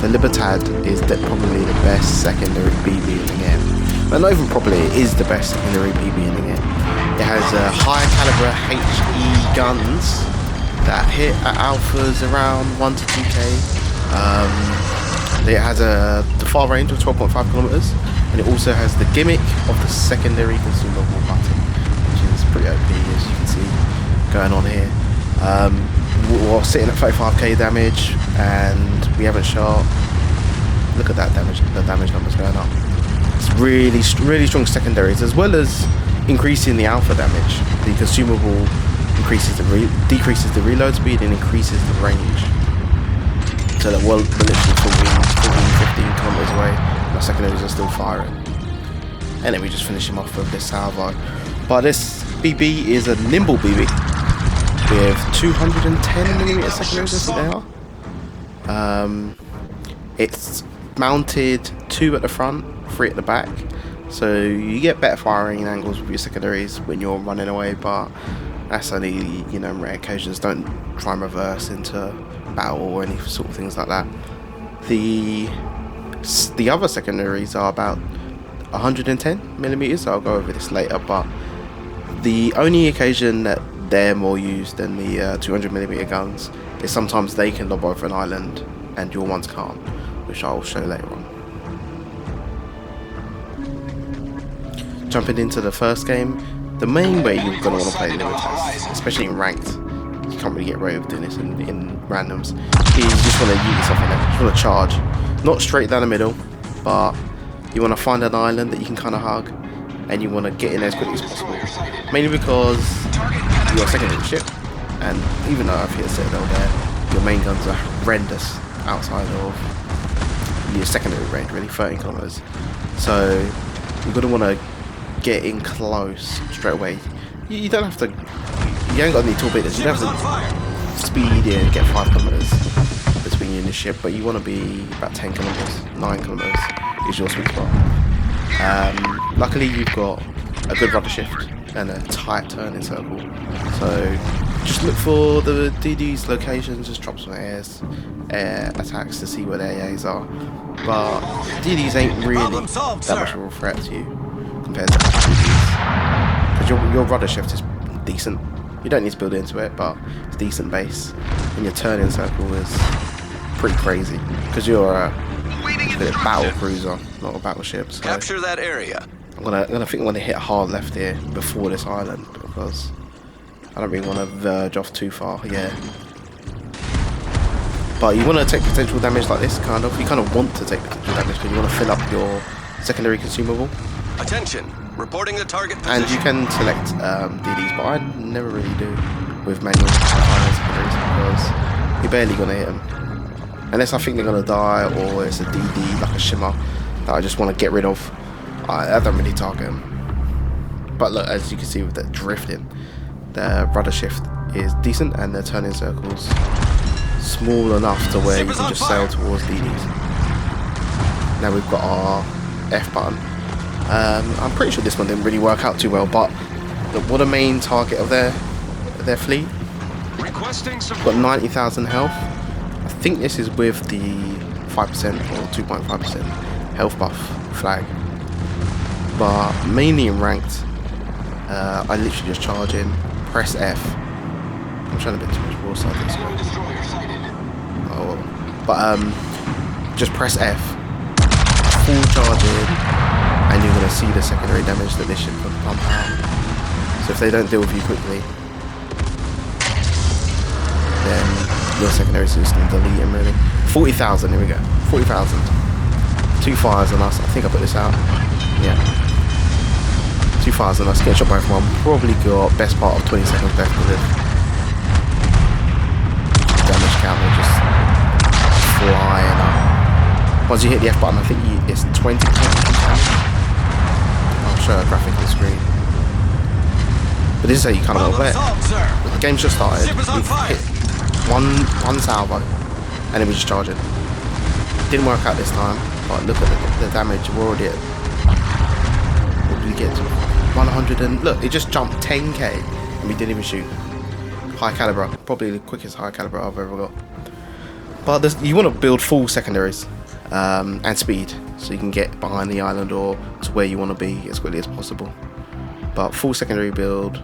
the Libertad is probably the best secondary BB in the game. But not even probably, it is the best secondary BB in the game. It has high caliber HE guns that hit at alphas around 1 to 2k. It has the far range of 12.5 kilometers, and it also has the gimmick of the secondary consumable button, which is pretty OP, as you can see going on here. We're sitting at 35k damage, and we haven't shot. Look at that damage, the damage numbers going up. It's really strong secondaries, as well as increasing the alpha damage. The consumable decreases the reload speed and increases the range. So that we're literally 15 kilometers away, and our secondaries are still firing. And then we just finish him off with this salvo. But this BB is a nimble BB with 210mm secondaries, I think they are. It's mounted 2 at the front, 3 at the back, so you get better firing angles with your secondaries when you're running away, but that's only, you know, rare occasions. Don't try and reverse into battle or any sort of things like that. The other secondaries are about 110mm, so I'll go over this later, but the only occasion that they're more used than the 200mm guns is sometimes they can lob over an island and your ones can't, which I'll show later on. Jumping into the first game, the main way you're going to want to play Libertad, especially in ranked, you can't really get away with doing this in randoms, is you just want to yeet yourself in there, you just want to charge, not straight down the middle, but you want to find an island that you can kind of hug, and you want to get in there as quickly as possible, mainly because you're a secondary ship, and even though I've hit a citadel there, your main guns are horrendous outside of your secondary range, really, 13 kilometers, so you're going to want to get in close straight away. You don't have to, you ain't got any torpedoes, you don't have to speed in and get 5 kilometers between you and the ship, but you want to be about 10 kilometers, 9 kilometers is your sweet spot. Luckily you've got a good rudder shift and a tight turning circle, so just look for the DD's locations, just drop some air attacks to see where their AAs are, but DD's ain't really that much of a threat to you compared to DD's, because your rudder shift is decent. You don't need to build into it, but it's decent base, and your turning circle is pretty crazy because you're a battle cruiser, not a battleship. So capture that area. I'm gonna hit a hard left here before this island because I don't really want to verge off too far. Yeah, but you want to take potential damage like this, kind of. You kind of want to take potential damage because you want to fill up your secondary consumable. Attention, reporting the target position. And you can select DDs, but I never really do with manual secondaries because you're barely gonna hit them. Unless I think they're going to die, or it's a DD, like a shimmer, that I just want to get rid of. I don't really target them. But look, as you can see with the drifting, the rudder shift is decent, and the turning circle's small enough to where you can just sail towards DDs. Now we've got our F button. I'm pretty sure this one didn't really work out too well, but look, what a main target of their fleet. Got 90,000 health. I think this is with the 5% or 2.5% health buff flag, but mainly in ranked, I literally just charge in, press F. I'm trying to bit too much broadside this way. Oh well. But just press F, full charge in, and you're going to see the secondary damage that this ship can pump out. So if they don't deal with you quickly, then your secondary system delete him really. 40,000, here we go. 40,000. 2 fires on us. I think I put this out. Yeah. 2 fires on us. Get shot by everyone. Probably got best part of 20 seconds left to live. Damage count will just flying up. Once you hit the F button, I think it's 20% damage. I'll show a graphic on the screen. But this is how you kind of want to play it. The game's just started. We've hit one salvo, and then we just charge it. Didn't work out this time, but look at the damage. We're already at, what did we get to? 100, and look, it just jumped 10k, and we didn't even shoot. High caliber, probably the quickest high caliber I've ever got. But you want to build full secondaries. and speed, so you can get behind the island or to where you want to be as quickly as possible. But full secondary build.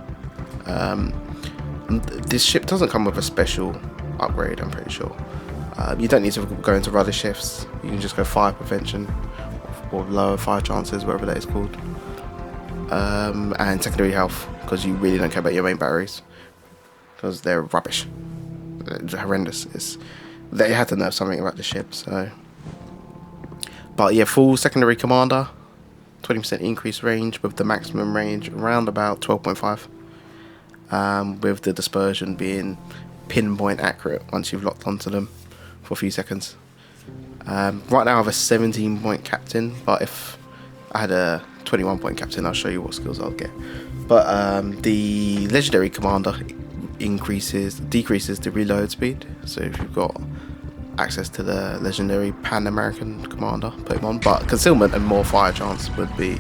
This ship doesn't come with a special upgrade, I'm pretty sure. You don't need to go into rudder shifts. You can just go fire prevention or lower fire chances, whatever that is called. And secondary health, because you really don't care about your main batteries, because they're rubbish. They're horrendous. They had to know something about the ship. So, but yeah, full secondary commander, 20% increased range with the maximum range around about 12.5. With the dispersion being pinpoint accurate once you've locked onto them for a few seconds. Right now I have a 17-point captain, but if I had a 21-point captain, I'll show you what skills I'll get. But the legendary commander decreases the reload speed. So if you've got access to the legendary Pan-American commander, put him on. But concealment and more fire chance would be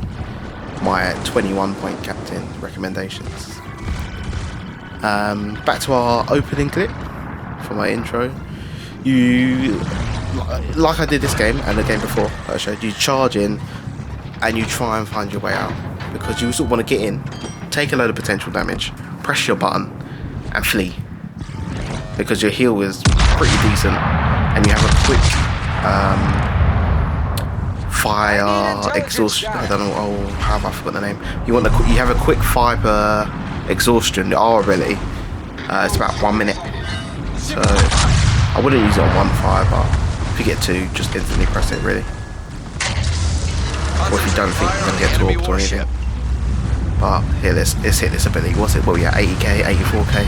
my 21-point captain recommendations. Back to our opening clip for my intro. You, like I did this game and the game before that I showed, you charge in and you try and find your way out, because you sort of want to get in, take a load of potential damage, press your button and flee, because your heal is pretty decent and you have a quick fire exhaustion. I don't know, oh, how have I forgot the name? You have a quick fire exhaustion, the R ability. It's about 1 minute, so I wouldn't use it on one fire, but if you get two, just instantly press it, really. Or if you don't think you're going to get torped or anything. But here, let's hit this ability. What's it? Well, yeah, 80k, 84k,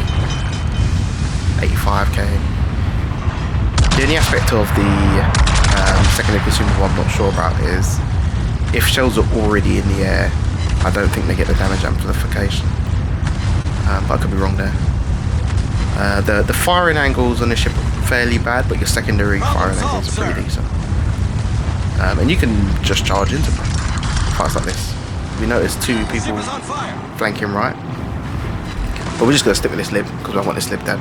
85k. The only aspect of the secondary consumable I'm not sure about is if shells are already in the air, I don't think they get the damage amplification. But I could be wrong there. The firing angles on the ship are fairly bad, but your secondary firing angles are pretty decent. And you can just charge into fights like this. We noticed two people flanking right, but we're just going to stick with this lib because I want this lib dead.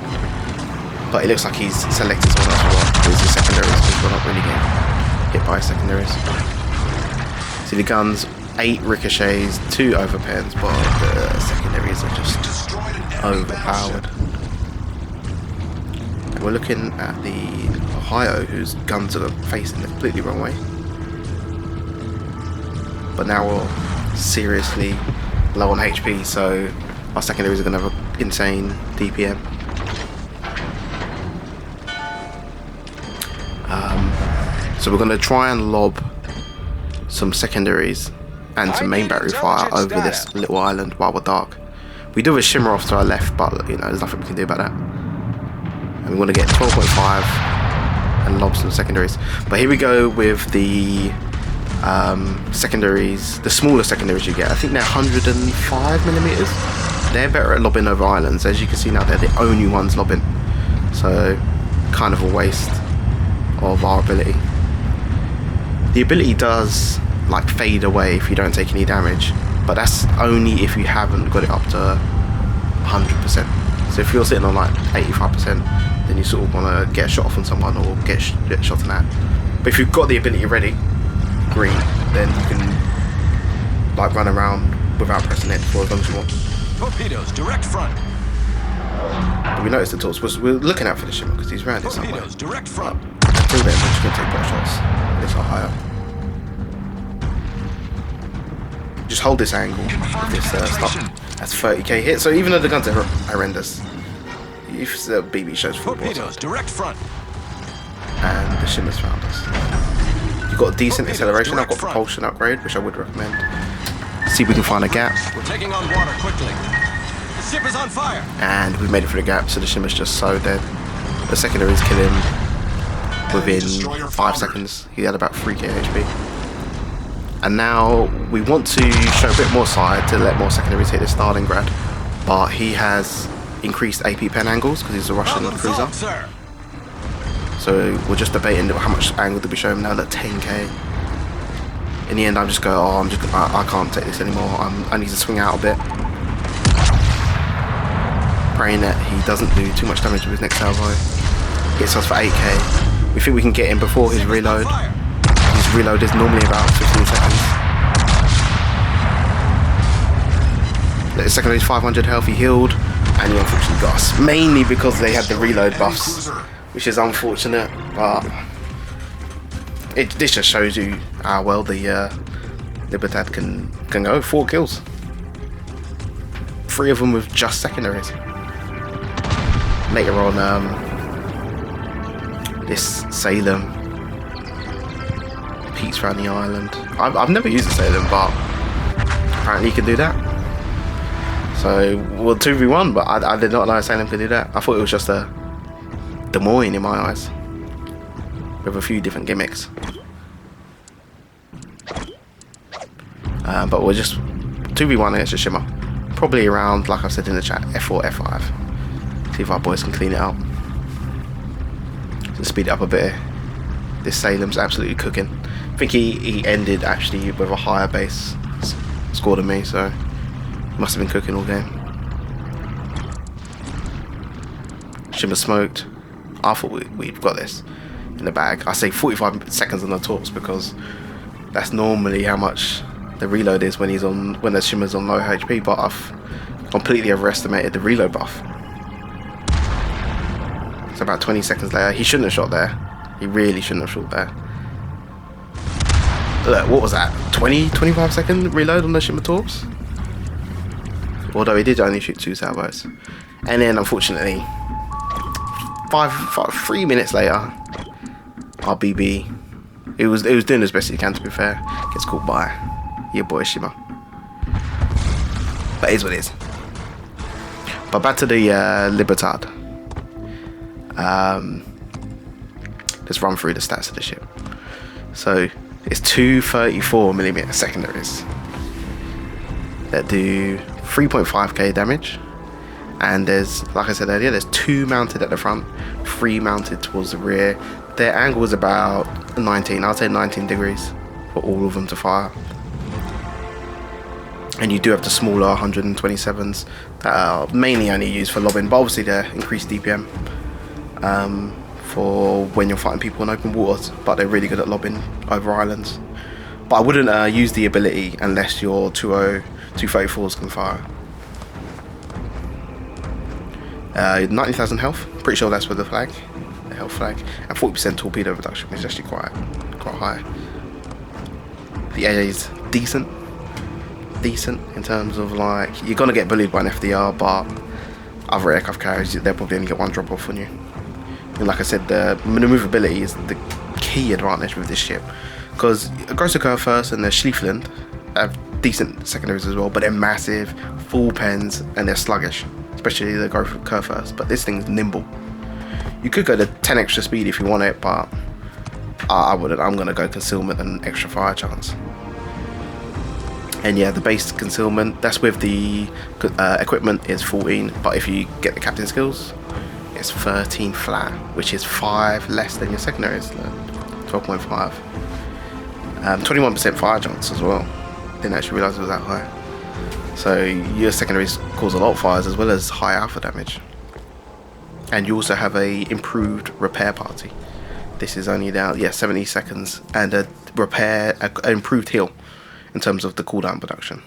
But it looks like he's selected someone else as well. There's the secondaries, because we're not really getting hit by secondaries. See the guns, 8 ricochets, 2 overpens, but the secondaries are just overpowered. And we're looking at the Ohio, whose guns are facing the completely wrong way. But now we're seriously low on HP, so our secondaries are going to have an insane DPM. So we're going to try and lob some secondaries and some main battery fire over this little island while we're dark. We do have a shimmer off to our left, but you know, there's nothing we can do about that. And we want to get 12.5 and lob some secondaries. But here we go with the secondaries, the smaller secondaries you get. I think they're 105mm. They're better at lobbing over islands. As you can see now, they're the only ones lobbing. So kind of a waste of our ability. The ability does like fade away if you don't take any damage, but that's only if you haven't got it up to 100%. So if you're sitting on like 85%, then you sort of want to get a shot off on someone or get shot in that. But if you've got the ability ready, green, then you can like run around without pressing it for as long as you want. Torpedoes, direct front. But we noticed the torps. We're looking out for the shimmer because he's around here somewhere. Torpedoes, direct front. Until then, we're just going to take pot shots. This Ohio. Just hold this angle with this stop. That's 30k hit. So even though the guns are horrendous, if the BB shows full Torpedoes, direct front. And the shimmer's found us. You've got a decent acceleration. I've got propulsion upgrade, which I would recommend. See if we can find a gap. We're taking on water quickly. The ship is on fire. And we've made it through the gap, so the shimmer's just so dead. The secondaries kill him within 5 seconds. He had about 3k HP. And now we want to show a bit more side to let more secondaries hit the Stalingrad, but he has increased AP pen angles because he's a Russian cruiser. So we're just debating how much angle to be shown now at 10k. In the end, I'm just going, I can't take this anymore. I need to swing out a bit, praying that he doesn't do too much damage with his next salvo. Hits us for 8k. We think we can get him before his reload. reload is normally about 15 seconds. The secondary is 500 health, he healed, and he unfortunately got us. Mainly because they had the reload buffs, which is unfortunate, but this just shows you how well the Libertad can go. 4 kills. 3 of them with just secondaries. Later on, this Salem peeks around the island. I've never used a Salem, but apparently you can do that. So, well, 2v1, but I did not know Salem could do that. I thought it was just a Des Moines in my eyes, with a few different gimmicks. But we're just 2v1 against a Shimmer. Probably around, like I said in the chat, F4, F5. See if our boys can clean it up. To speed it up a bit. This Salem's absolutely cooking. I think he ended actually with a higher base score than me, so he must have been cooking all game. Shimmer smoked. I thought we've got this in the bag. I say 45 seconds on the torps because that's normally how much the reload is when the Shimmer's on low HP, but I've completely overestimated the reload buff. So about 20 seconds later, he shouldn't have shot there. He really shouldn't have shot there. Look, what was that? 25 second reload on the Shimmer torps? Although he did only shoot 2 salvos. And then unfortunately, 3 minutes later, our BB, it was doing as best he can, to be fair, gets caught by your boy Shimmer. But it is what it is. But back to the Libertad. Just run through the stats of the ship. So it's 234mm secondaries that do 3.5k damage, and there's, like I said earlier, there's 2 mounted at the front, 3 mounted towards the rear. Their angle is about 19, I'd say 19 degrees for all of them to fire. And you do have the smaller 127s that are mainly only used for lobbing, but obviously they're increased DPM for when you're fighting people in open waters, but they're really good at lobbing over islands. But I wouldn't use the ability unless your 234s can fire. 90,000 health, pretty sure that's with the flag, the health flag, and 40% torpedo reduction, which is actually quite high. The AA is decent in terms of, like, you're gonna get bullied by an FDR, but other aircraft carriers, they'll probably only get 1 drop off on you. And like I said, the maneuverability is the key advantage with this ship, because Gross Curve first and the Schliefland have decent secondaries as well, but they're massive, full pens, and they're sluggish, especially the Curve first. But this thing's nimble. You could go to 10 extra speed if you want it, but I wouldn't. I'm gonna go concealment and extra fire chance. And yeah, the base concealment, that's with the equipment, is 14, but if you get the captain skills, it's 13 flat, which is 5 less than your secondaries, 12.5. 21% fire chance as well. Didn't actually realise it was that high. So your secondaries cause a lot of fires as well as high alpha damage. And you also have a improved repair party. This is only now, 70 seconds, and an improved heal in terms of the cooldown production.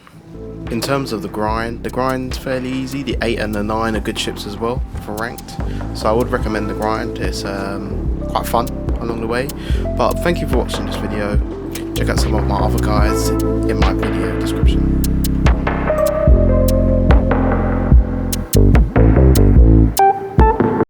In terms of the grind's fairly easy. The 8 and the 9 are good ships as well for ranked, so I would recommend the grind. It's quite fun along the way. But thank you for watching this video. Check out some of my other guys in my video description.